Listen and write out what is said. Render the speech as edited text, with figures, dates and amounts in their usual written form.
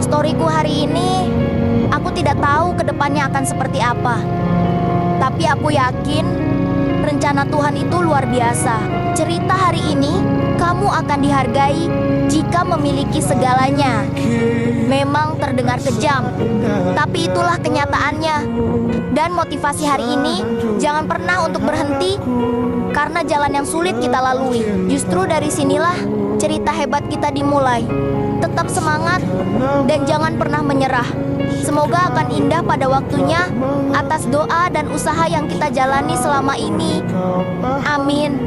Storiku hari ini, aku tidak tahu ke depannya akan seperti apa. Tapi aku yakin rencana Tuhan itu luar biasa. Cerita hari ini, kamu akan dihargai jika memiliki segalanya. Memang terdengar kejam, tapi itulah kenyataannya. Dan motivasi hari ini, jangan pernah untuk berhenti karena jalan yang sulit kita lalui. Justru dari sinilah cerita hebat kita dimulai. Tetap semangat dan jangan pernah menyerah. Semoga akan indah pada waktunya atas doa dan usaha yang kita jalani selama ini. Amin.